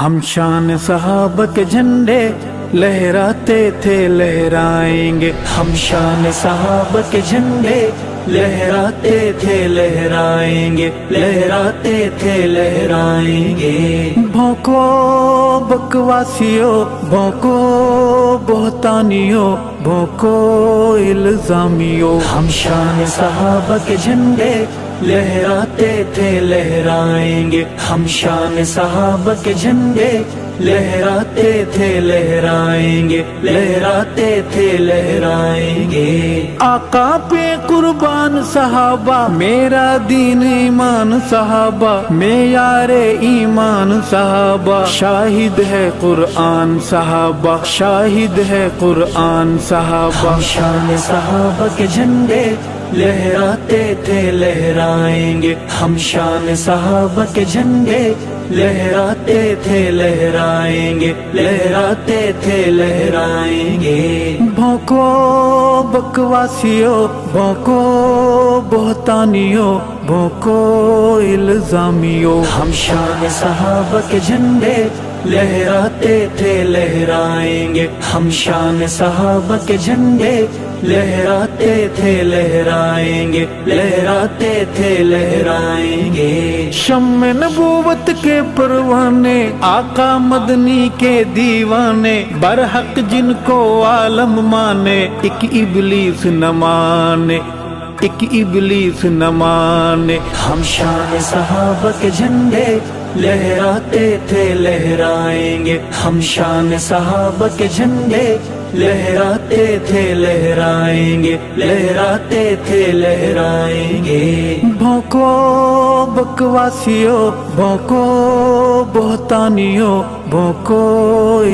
ہم شان صحابہ کے جھنڈے لہراتے تھے لہرائیں گے، ہم شان صحابہ کے جھنڈے لہراتے تھے لہرائیں گے، لہراتے تھے لہرائیں گے۔ بھونکو بکواسیو، بھونکو بہتانیو، بھونکو الزامیو، ہم شان صحابہ کے جھنڈے لہراتے تھے لہرائیں گے، ہم شان صحابہ کے جھنڈے لہراتے تھے لہرائیں گے، لہراتے تھے لہرائیں گے۔ آقا پہ قربان صحابہ، میرا دین ایمان صحابہ، معیار ایمان صحابہ، شاہد ہے قرآن صحابہ، شاہد ہے قرآن صحابہ۔ ہم شان صحابہ کے جھنڈے لہراتے تھے لہرائیں گے، ہم شان صحابہ کے جھنڈے لہراتے تھے لہرائیں گے، لہراتے تھے لہرائیں گے۔ بھونکو بکواسیو، بھونکو بہتانیو، بھونکو الزامیو، ہم شان صحابہ کے جھنڈے لہراتے تھے لہرائیں گے، ہم شان صحابہ کے جھنڈے لہراتے تھے لہرائیں گے، لہراتے تھے لہرائیں گے۔ شمع نبوت کے پروانے، آقا مدنی کے دیوانے، برحق جن کو عالم مانے، ایک ابلیس نہ مانے، ایک ابلیس نہ مانے۔ ہم شان صحابہ کے جھنڈے لہراتے تھے لہرائیں گے، ہم شان صحابہ کے جھنڈے لہراتے تھے لہرائیں گے، لہراتے تھے لہرائیں گے۔ بھونکو بکواسیو، بھونکو بہتانیو، بھونکو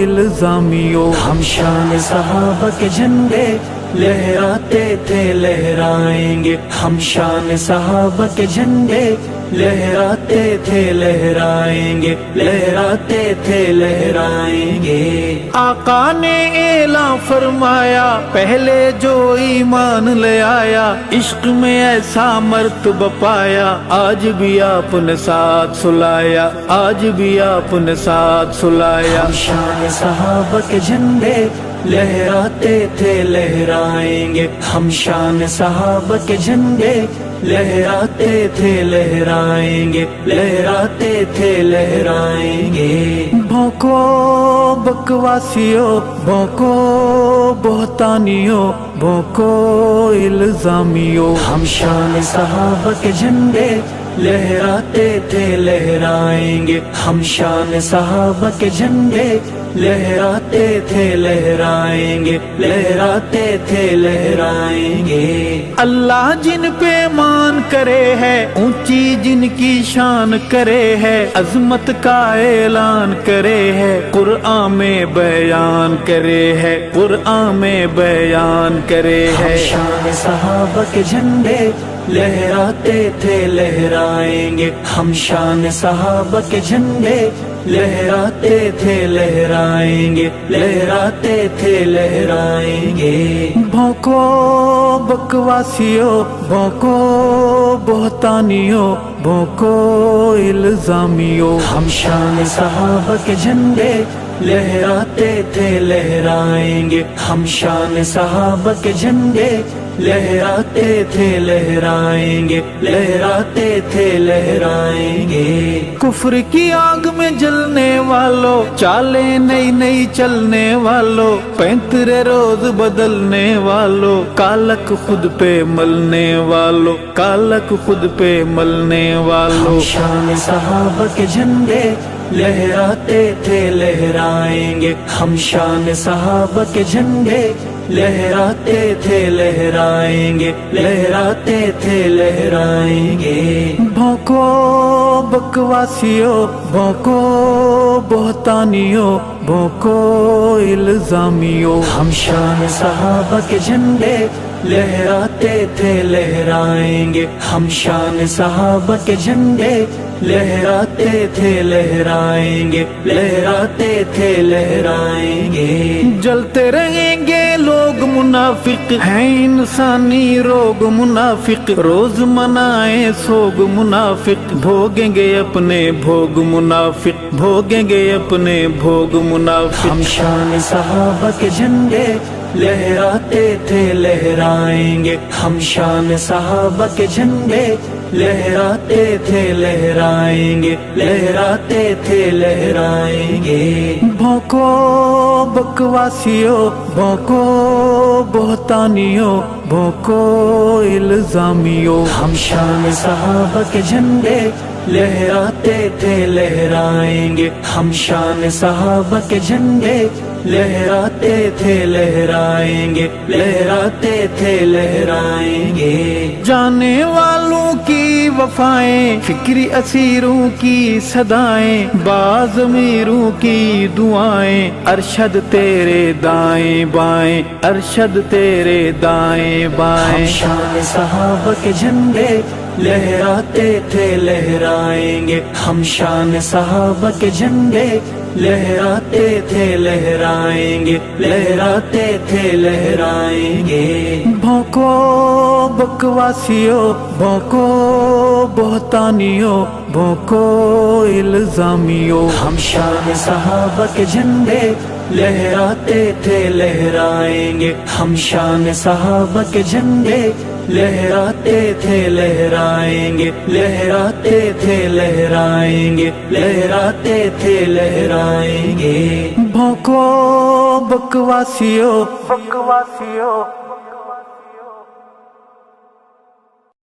الزامیو، ہم شان صحابہ کے جھنڈے لہراتے تھے لہرائیں گے، ہم شان صحابہ کے جھنڈے لہراتے تھے لہرائیں گے، لہراتے تھے لہرائیں گے۔ آقا نے اعلان فرمایا، پہلے جو ایمان لے آیا، عشق میں ایسا مرتبہ پایا، آج بھی آپ نے ساتھ سلایا، آج بھی آپ نے ساتھ سلایا۔ ہم شان صحابہ کے جھنڈے لہراتے تھے لہرائیں گے، ہم شان صحابہ کے جھنڈے لہراتے تھے لہرائیں گے، لہراتے تھے لہرائیں گے۔ بھونکو بکواسیو، بھونکو بہتانیو، بھونکو الزامیو، ہم شان صحابہ کے جھنڈے لہراتے تھے لہرائیں گے، ہم شان صحابہ کے جھنڈے لہراتے تھے لہرائیں گے، لہراتے تھے لہرائیں گے۔ اللہ جن پہ مان کرے ہے، اونچی جن کی شان کرے ہے، عظمت کا اعلان کرے ہے، قرآن میں بیان کرے ہے، قرآن میں بیان کرے ہے۔ ہم شان صحابہ کے جھنڈے لہراتے تھے لہرائیں گے، ہم شان صحابہ کے جھنڈے لہراتے تھے لہرائیں گے، لہراتے تھے لہرائیں گے۔ بھونکو بکواسیو، بھونکو بہتانیو، بھونکو الزامیو، ہم شان صحابہ کے جھنڈے لہراتے تھے لہرائیں گے، ہم شان صحابہ کے جھنڈے لہراتے تھے لہرائیں گے، لہراتے تھے لہرائیں گے۔ کفر کی آگ میں جلنے والوں، چالیں نئی نئی چلنے والوں، 35 روز بدلنے والوں، کالک خود پہ ملنے والوں، کالک خود پہ ملنے والوں۔ ہم شان صحابہ کے جھنڈے لہراتے تھے لہرائیں گے، ہم شان صحابہ کے جھنڈے لہراتے تھے لہرائیں گے، لہراتے تھے لہرائیں گے۔ بھونکو بکواسیو، بھونکو بہتانیو، بھونکو الزامیو، ہم شان صحابہ کے جھنڈے لہراتے تھے لہرائیں گے، ہم شان صحابہ کے جھنڈے لہراتے تھے لہرائیں گے، لہراتے تھے لہرائیں گے۔ جلتے رہیں گے لوگ منافق ہیں انسانی روگ منافق، روز منائے سوگ منافق، بھوگیں گے اپنے بھوگ منافق، بھوگیں گے اپنے بھوگ منافق۔ ہم شان صحابہ کے جھنڈے لہراتے تھے لہرائیں گے، ہم شان صحابہ کے جھنڈے لہراتے تھے لہرائیں گے، لہراتے تھے لہرائیں گے۔ بھونکو بکواسیوں، بھونکو بہتانیوں، بھونکو الزامیوں، ہم شان صحابہ کے جھنڈے لہراتے تھے لہرائیں گے، ہم شان صحابہ کے جھنڈے لہراتے تھے لہرائیں گے، لہراتے تھے لہرائیں گے۔ جانے والوں کی وفائیں، فکری اسیروں کی صدائیں، باز امیروں کی دعائیں، ارشد تیرے دائیں بائیں، ارشد تیرے دائیں بائیں۔ ہم شان صحابہ کے جھنڈے لہراتے تھے لہرائیں گے، ہم شان صحابہ کے جھنڈے لہراتے تھے لہرائیں گے، لہراتے تھے لہرائیں گے۔ بھونکو بکواسیوں، بھونکو بہتانیوں، بھونکو الزامیوں، ہم شان صحابہ کے جھنڈے لہراتے تھے لہرائیں گے، ہم شان صحابہ کے جھنڈے لہراتے تھے لہرائیں گے، لہراتے تھے لہرائیں گے، لہراتے تھے لہرائیں گے۔ بھونکو بکواسیوں، بکواسیوں،